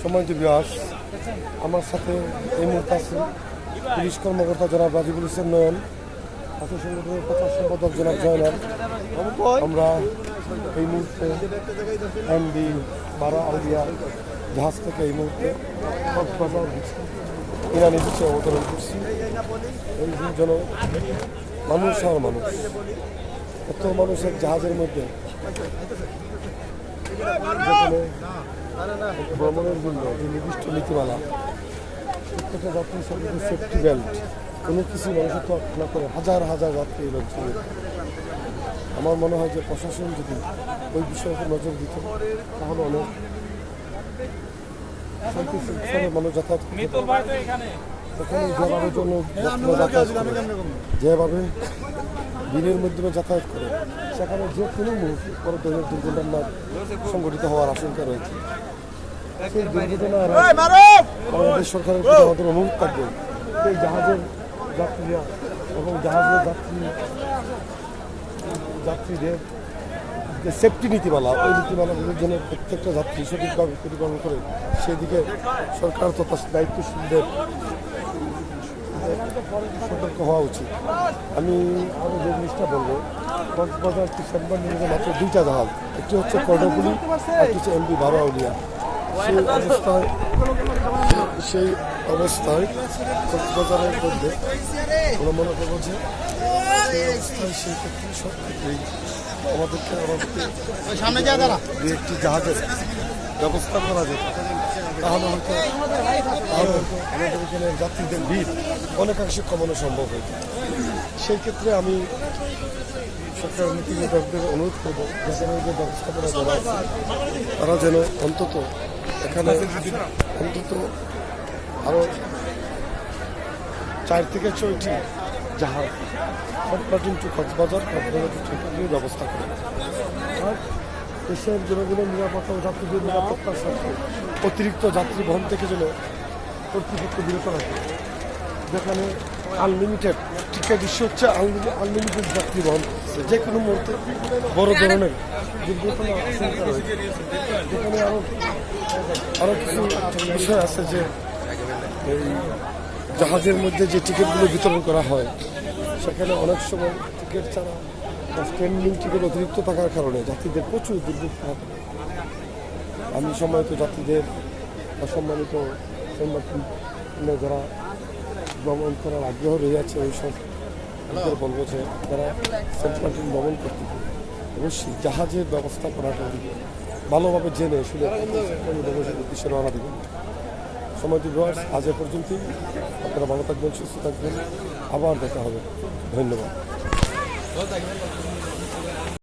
সম্মানিত ভিউয়ার্স, আমার সাথে এই মুহূর্তে আছে পুলিশ কর্মকর্তা জনাব রাজিবুল হোসেন নয়ন, ছাত্র সংগঠনের প্রচার সম্পাদক জনাব জয়নাল। আমরা এই মুহূর্তে এমবি 12 আউলিয়া জাহাজ থেকে এই মুহূর্তে কক্সবাজার ইরানি বিচে অবতরণ করছি। এই যেন মানুষ আর মানুষ, এত মানুষের জাহাজের মধ্যে যেখানে ভ্রমণের জন্য যে নির্দিষ্ট নীতিমালা, প্রত্যেকটা যাত্রীর সঙ্গে সেফটি বেল্ট, কোনো কিছু মানুষের তো না করে হাজার হাজার যাত্রী লোকজন। আমার মনে হয় যে প্রশাসন যদি ওই বিষয়ে নজর দিত তাহলে অনেক শান্তি শৃঙ্খলে মানুষ যাতায়াত করতে। এখানে যেভাবে জন্য যাতায়াত করে, যেভাবে দিনের মাধ্যমে যাতায়াত করে, সেখানে যে কোনো মুহূর্তে বড় ধরনের দুর্ঘটনার সংঘটিত হওয়ার আশঙ্কা রয়েছে। সেই দুর্ঘটনা বাংলাদেশ সরকারের প্রতি আমাদের অনুরোধ থাকবে, এই জাহাজের যাত্রীরা এবং জাহাজের যাত্রীদের যে সেফটি নীতিমালা, ওই নীতিমালাগুলোর জন্য প্রত্যেকটা যাত্রী সঠিকভাবে পরিপালন করে সেদিকে সরকার তথা দায়িত্বশীলদের সতর্ক হওয়া উচিত। আমি আরও যে জিনিসটা বলবো, কক্সবাজার ডিসেম্বর নিয়ে মাত্র 2টা জাহাজ, একটি হচ্ছে কর্ণফুলি আর একটি হচ্ছে এমবি 12 আউলিয়া। সেই অবস্থায় কক্সবাজারের মধ্যে আমরা মনে করবো যে সেই অবস্থায় সেই ক্ষেত্রে সব ক্ষেত্রেই আমাদেরকে দু একটি জাহাজের ব্যবস্থা করা যেত, তাহলে হয়তো আমাদের এখানে যাত্রীদের ভিড় অনেকাংশে কমানো সম্ভব হইত। সেই ক্ষেত্রে আমি সরকারের নীতি নির্ধারকদের অনুরোধ করব, যেখানে যে ব্যবস্থাপনা যারা আছে তারা যেন অন্তত এখানে আরও 4 থেকে 6টি জাহাজ ফ্লাইট টু কক্সবাজার ব্যবস্থা করে। আর দেশের জনগণের নিরাপত্তা ও যাত্রীদের নিরাপত্তার সাথে অতিরিক্ত যাত্রী বহন থেকে যেন কর্তৃপক্ষ বিরত রাখে, যেখানে আনলিমিটেড টিকিট ইস্যু হচ্ছে, আনলিমিটেড যাত্রী বহন করছে। যে কোনো মুহূর্তে বড় ধরনের দুর্ঘটনা আশঙ্কা রয়েছে। যেখানে আরও কিছু বিষয় আছে যে এই জাহাজের মধ্যে যে টিকিটগুলো বিতরণ করা হয়, সেখানে অনেক সময় টিকিট ছাড়া বা স্ট্যান্ডিং টিকিট অতিরিক্ত থাকার কারণে যাত্রীদের প্রচুর দুর্ঘটনা ঘটে। আমি সম্মানিত যাত্রীদের বা সম্মানিত যারা ভ্রমণ করার আগ্রহ রয়েছে ওই সব বলবো যে যারা সেন্ট ভ্রমণ করতে অবশ্যই জাহাজের ব্যবস্থা করাটা ভালোভাবে জেনে শুনে উদ্দেশ্যে রওনা দেবেন। সম্মানিত ভিউয়ার্স, আজ এ পর্যন্তই। আপনারা ভালো থাকবেন, সুস্থ থাকবেন, আবার দেখা হবে। ধন্যবাদ।